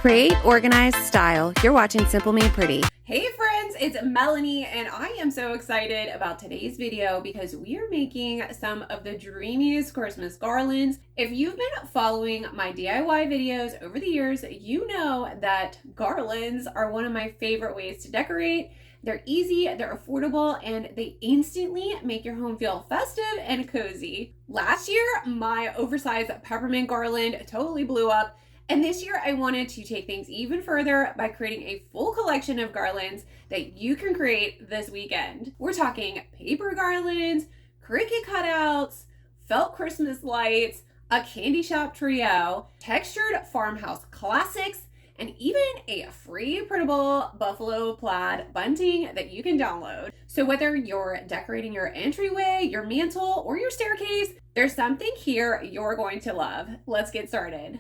Create, organize, style. You're watching Simple Made Pretty. Hey friends, it's Melanie and I am so excited about today's video because we are making some of the dreamiest Christmas garlands. If you've been following my DIY videos over the years, you know that garlands are one of my favorite ways to decorate. They're easy, they're affordable, and they instantly make your home feel festive and cozy. Last year, my oversized peppermint garland totally blew up. And this year I wanted to take things even further by creating a full collection of garlands that you can create this weekend. We're talking paper garlands, Cricut cutouts, felt Christmas lights, a candy shop trio, textured farmhouse classics, and even a free printable buffalo plaid bunting that you can download. So whether you're decorating your entryway, your mantle, or your staircase, there's something here you're going to love. Let's get started.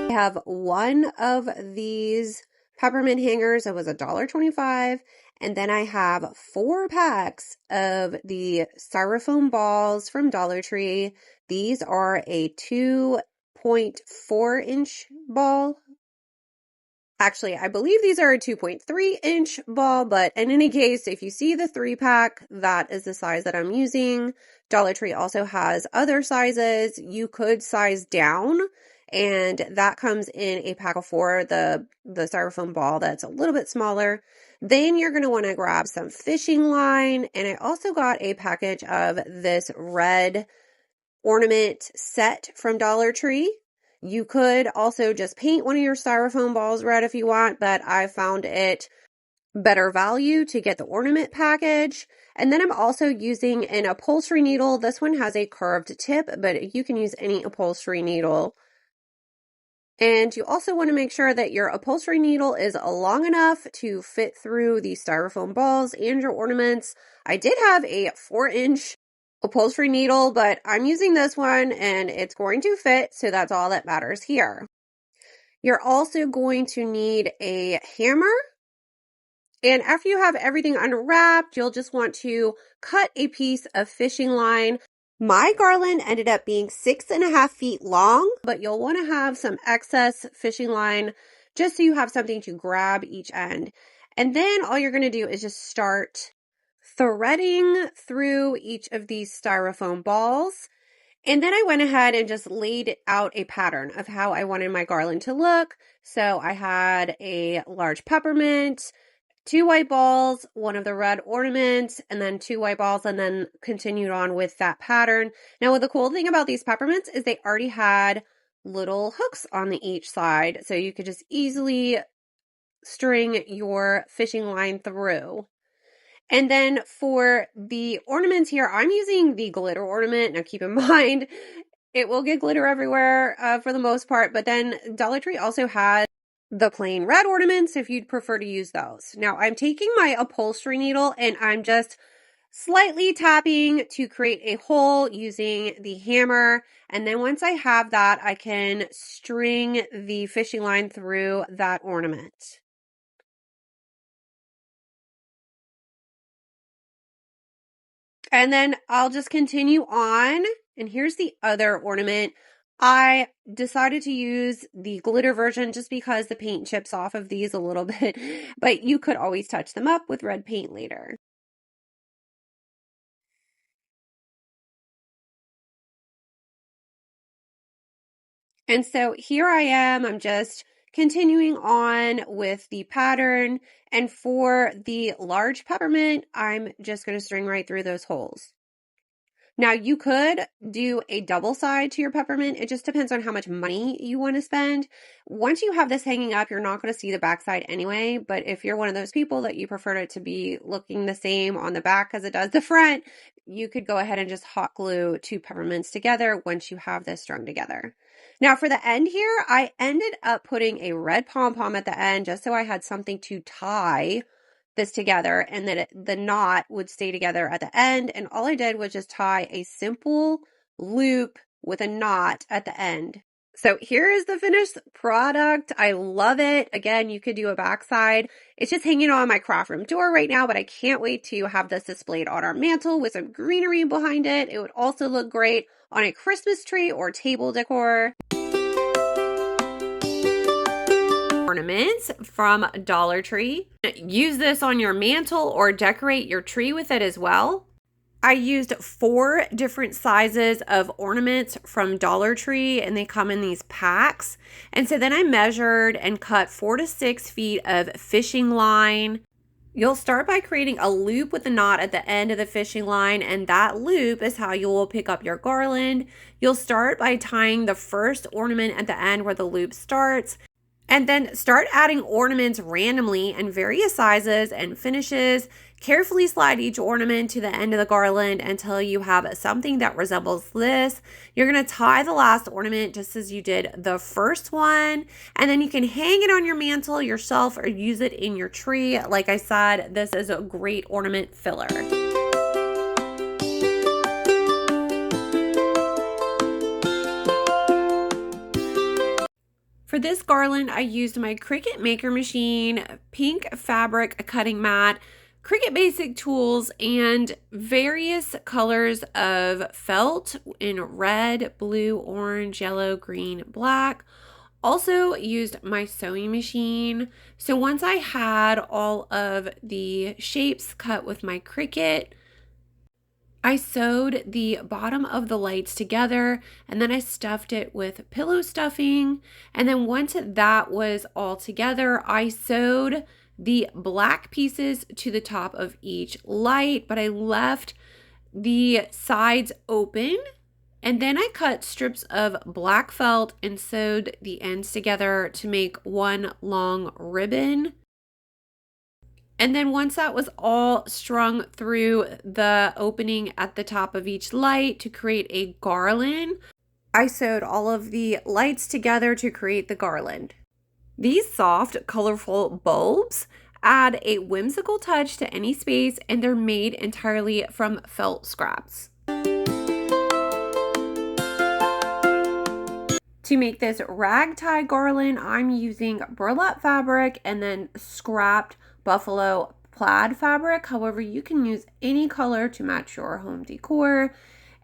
I have one of these peppermint hangers. It was $1.25. And then I have 4 packs of the styrofoam balls from Dollar Tree. These are a 2.4 inch ball. Actually, I believe these are a 2.3 inch ball, but in any case, if you see the 3-pack, that is the size that I'm using. Dollar Tree also has other sizes. You could size down, and that comes in a pack of 4, the styrofoam ball that's a little bit smaller. Then you're going to want to grab some fishing line, and I also got a package of this red ornament set from Dollar Tree. You could also just paint one of your styrofoam balls red if you want, but I found it better value to get the ornament package. And then I'm also using an upholstery needle. This one has a curved tip, but you can use any upholstery needle. And you also want to make sure that your upholstery needle is long enough to fit through the styrofoam balls and your ornaments. I did have a 4-inch upholstery needle, but I'm using this one and it's going to fit, so that's all that matters here. You're also going to need a hammer, and after you have everything unwrapped, you'll just want to cut a piece of fishing line. My garland ended up being 6.5 feet long, but you'll want to have some excess fishing line just so you have something to grab each end. And then all you're going to do is just start threading through each of these styrofoam balls. And then I went ahead and just laid out a pattern of how I wanted my garland to look. So I had a large peppermint, 2 white balls, one of the red ornaments, and then 2 white balls, and then continued on with that pattern. Now, the cool thing about these peppermints is they already had little hooks on each side, so you could just easily string your fishing line through. And then for the ornaments here, I'm using the glitter ornament. Now keep in mind, it will get glitter everywhere for the most part, but then Dollar Tree also has the plain red ornaments if you'd prefer to use those. Now I'm taking my upholstery needle and I'm just slightly tapping to create a hole using the hammer. And then once I have that, I can string the fishing line through that ornament. And then I'll just continue on. And here's the other ornament. I decided to use the glitter version just because the paint chips off of these a little bit, but you could always touch them up with red paint later. And so here I am, I'm just continuing on with the pattern. And for the large peppermint, I'm just going to string right through those holes. Now you could do a double side to your peppermint. It just depends on how much money you want to spend. Once you have this hanging up, you're not going to see the back side anyway. But if you're one of those people that you prefer it to be looking the same on the back as it does the front, you could go ahead and just hot glue 2 peppermints together once you have this strung together. Now for the end here, I ended up putting a red pom-pom at the end just so I had something to tie this together and that the knot would stay together at the end. And all I did was just tie a simple loop with a knot at the end. So here is the finished product. I love it. Again, you could do a backside. It's just hanging on my craft room door right now, but I can't wait to have this displayed on our mantle with some greenery behind it. It would also look great on a Christmas tree or table decor. ornaments from Dollar Tree. Use this on your mantle or decorate your tree with it as well. I used 4 different sizes of ornaments from Dollar Tree, and they come in these packs. And so then I measured and cut 4 to 6 feet of fishing line. You'll start by creating a loop with a knot at the end of the fishing line, and that loop is how you will pick up your garland. You'll start by tying the first ornament at the end where the loop starts, and then start adding ornaments randomly in various sizes and finishes. Carefully slide each ornament to the end of the garland until you have something that resembles this. You're going to tie the last ornament just as you did the first one, and then you can hang it on your mantle yourself or use it in your tree. Like I said, this is a great ornament filler. For this garland, I used my Cricut Maker Machine, pink fabric cutting mat, Cricut basic tools, and various colors of felt in red, blue, orange, yellow, green, black. Also used my sewing machine. So once I had all of the shapes cut with my Cricut, I sewed the bottom of the lights together, and then I stuffed it with pillow stuffing. And then once that was all together, I sewed the black pieces to the top of each light, but I left the sides open. And then I cut strips of black felt and sewed the ends together to make one long ribbon. And then once that was all strung through the opening at the top of each light to create a garland, I sewed all of the lights together to create the garland. These soft, colorful bulbs add a whimsical touch to any space, and they're made entirely from felt scraps. To make this rag tie garland, I'm using burlap fabric and then scrapped buffalo plaid fabric. However, you can use any color to match your home decor.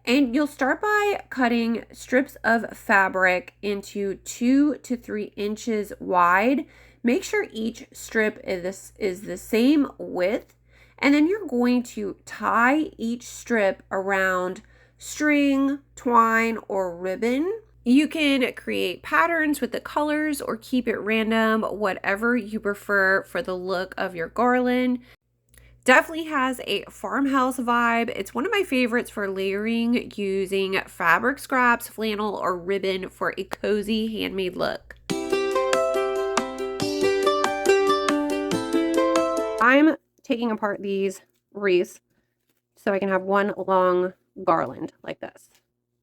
And you'll start by cutting strips of fabric into 2 to 3 inches wide. Make sure each strip is the same width. And then you're going to tie each strip around string, twine, or ribbon. You can create patterns with the colors or keep it random, whatever you prefer for the look of your garland. Definitely has a farmhouse vibe. It's one of my favorites for layering using fabric scraps, flannel, or ribbon for a cozy handmade look. I'm taking apart these wreaths so I can have one long garland like this.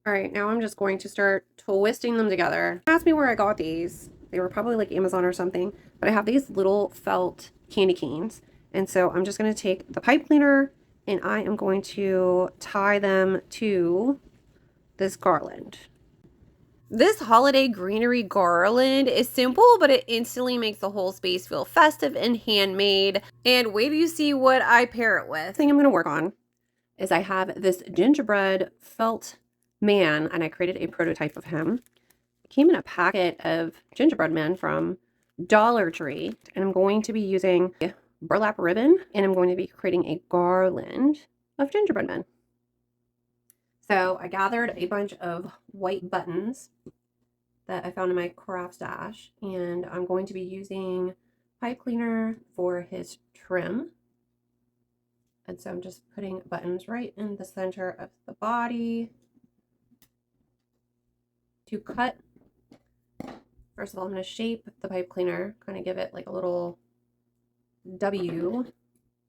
All right, now I'm just going to start twisting them together. Ask me where I got these. They were probably like Amazon or something, but I have these little felt candy canes. And so I'm just going to take the pipe cleaner and I am going to tie them to this garland. This holiday greenery garland is simple, but it instantly makes the whole space feel festive and handmade. And wait till you see what I pair it with. The thing I'm going to work on is I have this gingerbread felt man, and I created a prototype of him. It came in a packet of gingerbread men from Dollar Tree, and I'm going to be using burlap ribbon, and I'm going to be creating a garland of gingerbread men. So I gathered a bunch of white buttons that I found in my craft stash, and I'm going to be using pipe cleaner for his trim. And so I'm just putting buttons right in the center of the body to cut. First of all, I'm going to shape the pipe cleaner, kind of give it like a little W,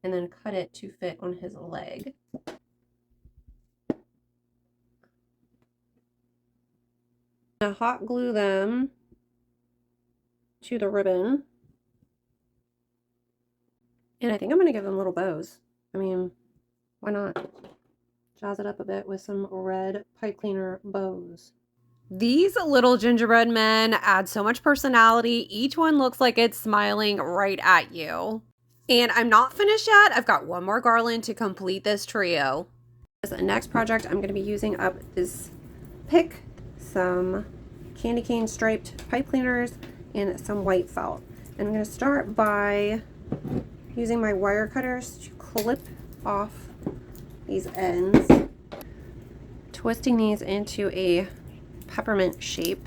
and then cut it to fit on his leg. I'm going to hot glue them to the ribbon. And I think I'm going to give them little bows. I mean, why not? Jazz it up a bit with some red pipe cleaner bows. These little gingerbread men add so much personality. Each one looks like it's smiling right at you. And I'm not finished yet. I've got one more garland to complete this trio. As the next project, I'm going to be using up this pick, some candy cane striped pipe cleaners, and some white felt. I'm going to start by using my wire cutters to clip off these ends, twisting these into a peppermint shape.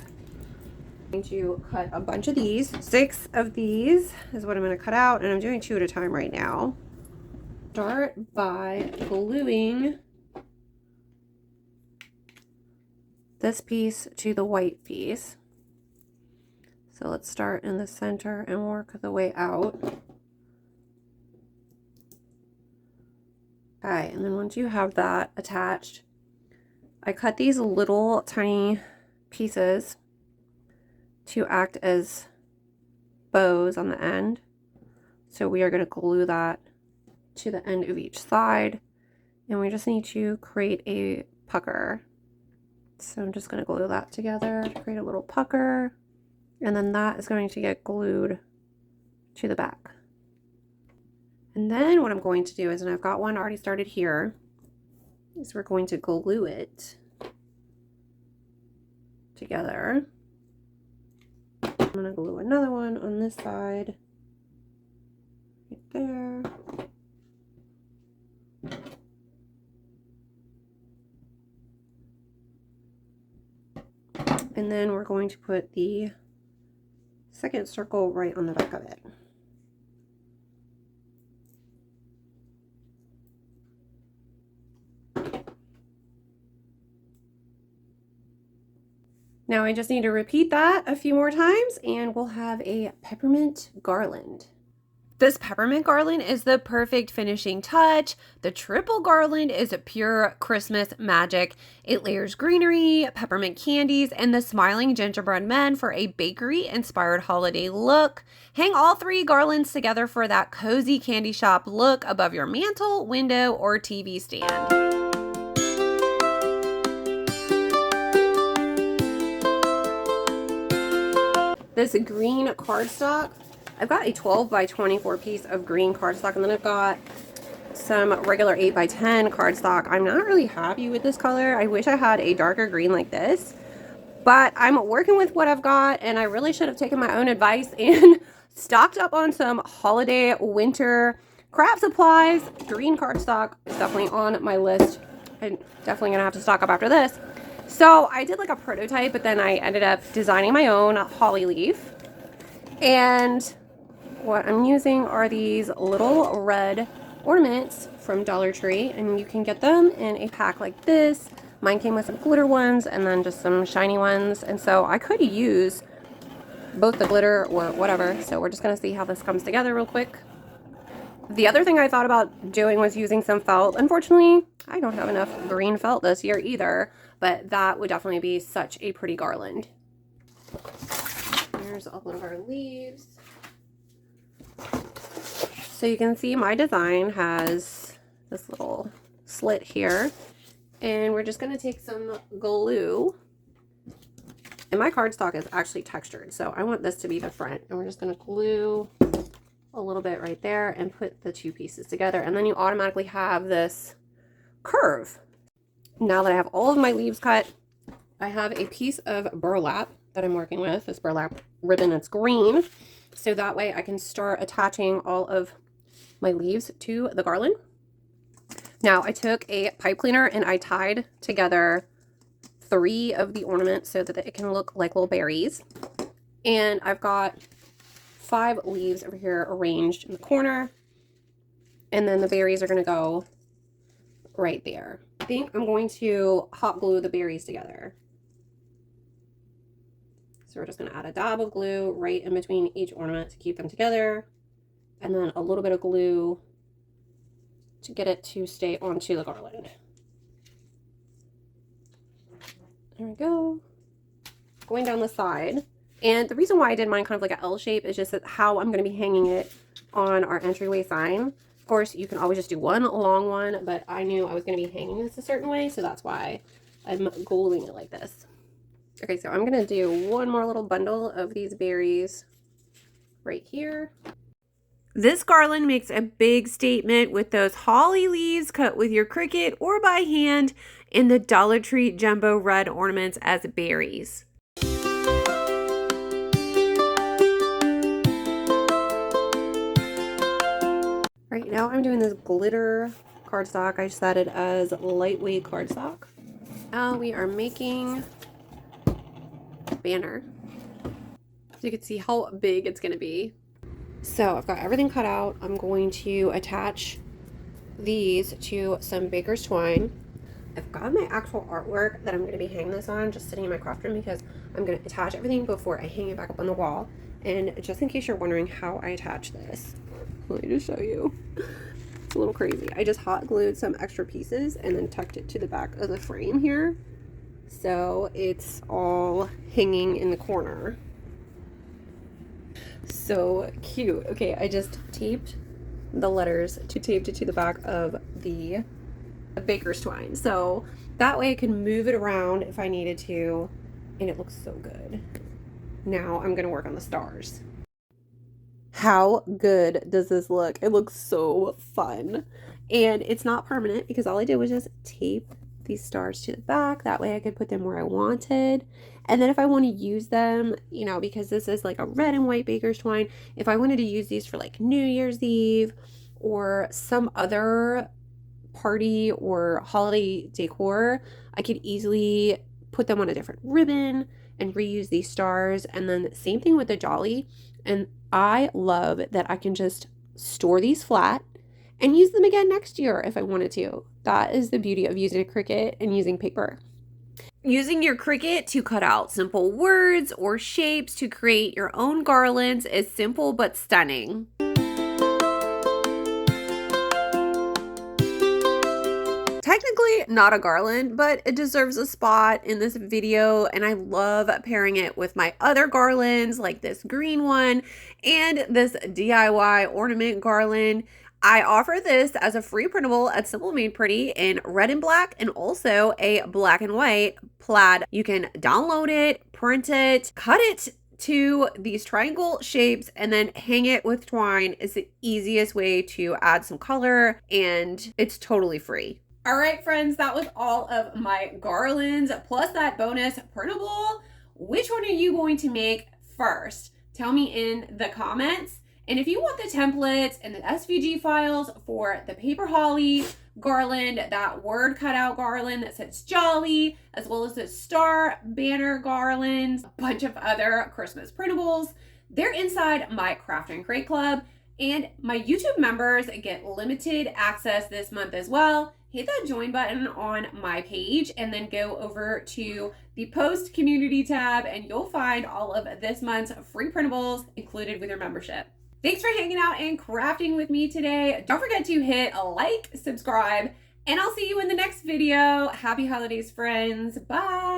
I'm going to cut a bunch of these. 6 of these is what I'm going to cut out, and I'm doing 2 at a time right now. Start by gluing this piece to the white piece. So let's start in the center and work the way out. Okay, and then once you have that attached, I cut these little tiny pieces to act as bows on the end. So we are going to glue that to the end of each side, and we just need to create a pucker. So I'm just going to glue that together to create a little pucker, and then that is going to get glued to the back. And then what I'm going to do is, and I've got one already started here, is we're going to glue it together. I'm going to glue another one on this side, right there. And then we're going to put the second circle right on the back of it. Now I just need to repeat that a few more times and we'll have a peppermint garland. This peppermint garland is the perfect finishing touch. The triple garland is a pure Christmas magic. It layers greenery, peppermint candies, and the smiling gingerbread men for a bakery-inspired holiday look. Hang all 3 garlands together for that cozy candy shop look above your mantle, window, or TV stand. This green cardstock, I've got a 12 by 24 piece of green cardstock, and then I've got some regular 8 by 10 cardstock. I'm not really happy with this color. I wish I had a darker green like this, but I'm working with what I've got, and I really should have taken my own advice and stocked up on some holiday winter craft supplies. Green cardstock is definitely on my list. I'm definitely gonna have to stock up after this. So I did like a prototype, but then I ended up designing my own holly leaf. And what I'm using are these little red ornaments from Dollar Tree, and you can get them in a pack like this. Mine came with some glitter ones and then just some shiny ones, and so I could use both the glitter or whatever. So we're just gonna see how this comes together real quick. The other thing I thought about doing was using some felt. Unfortunately, I don't have enough green felt this year either, but that would definitely be such a pretty garland. Here's all of our leaves. So you can see my design has this little slit here, and we're just going to take some glue, and my cardstock is actually textured, so I want this to be the front, and we're just going to glue a little bit right there and put the 2 pieces together, and then you automatically have this curve. Now that I have all of my leaves cut, I have a piece of burlap that I'm working with, this burlap ribbon. It's green, so that way I can start attaching all of my leaves to the garland. Now I took a pipe cleaner and I tied together 3 of the ornaments so that it can look like little berries, and I've got 5 leaves over here arranged in the corner, and then the berries are going to go right there. I think I'm going to hot glue the berries together. So we're just going to add a dab of glue right in between each ornament to keep them together, and then a little bit of glue to get it to stay onto the garland. There we go. Going down the side. And the reason why I did mine kind of like an L shape is just that how I'm going to be hanging it on our entryway sign. Of course, you can always just do one long one, but I knew I was going to be hanging this a certain way, so that's why I'm gluing it like this. Okay, so I'm going to do one more little bundle of these berries right here. This garland makes a big statement with those holly leaves cut with your Cricut or by hand in the Dollar Tree jumbo red ornaments as berries. Right now I'm doing this glitter cardstock. I set it as lightweight cardstock. Now we are making a banner. So you can see how big it's going to be. So I've got everything cut out. I'm going to attach these to some baker's twine. I've got my actual artwork that I'm going to be hanging this on, just sitting in my craft room, because I'm going to attach everything before I hang it back up on the wall. And just in case you're wondering how I attach this, let me just show you. It's a little crazy. I just hot glued some extra pieces and then tucked it to the back of the frame here. So it's all hanging in the corner. So cute. Okay, I just taped the letters taped it to the back of the baker's twine, so that way I can move it around if I needed to, and it looks so good. Now I'm gonna work on the stars. How good does this look? It looks so fun, and it's not permanent because all I did was just tape these stars to the back. That way I could put them where I wanted. And then if I want to use them, you know, because this is like a red and white baker's twine, if I wanted to use these for like New Year's Eve or some other party or holiday decor, I could easily put them on a different ribbon and reuse these stars. And then same thing with the jolly. And I love that I can just store these flat and use them again next year if I wanted to. That is the beauty of using a Cricut and using paper. Using your Cricut to cut out simple words or shapes to create your own garlands is simple but stunning. Technically not a garland, but it deserves a spot in this video, and I love pairing it with my other garlands like this green one and this DIY ornament garland. I offer this as a free printable at Simple Made Pretty in red and black, and also a black and white plaid. You can download it, print it, cut it to these triangle shapes, and then hang it with twine. Is the easiest way to add some color, and it's totally free. All right, friends, that was all of my garlands plus that bonus printable. Which one are you going to make first? Tell me in the comments. And if you want the templates and the SVG files for the paper holly garland, that word cutout garland that says jolly, as well as the star banner garlands, a bunch of other Christmas printables, they're inside my Craft and Crate Club. And my YouTube members get limited access this month as well. Hit that join button on my page and then go over to the post community tab, and you'll find all of this month's free printables included with your membership. Thanks for hanging out and crafting with me today. Don't forget to hit a like, subscribe, and I'll see you in the next video. Happy holidays, friends. Bye.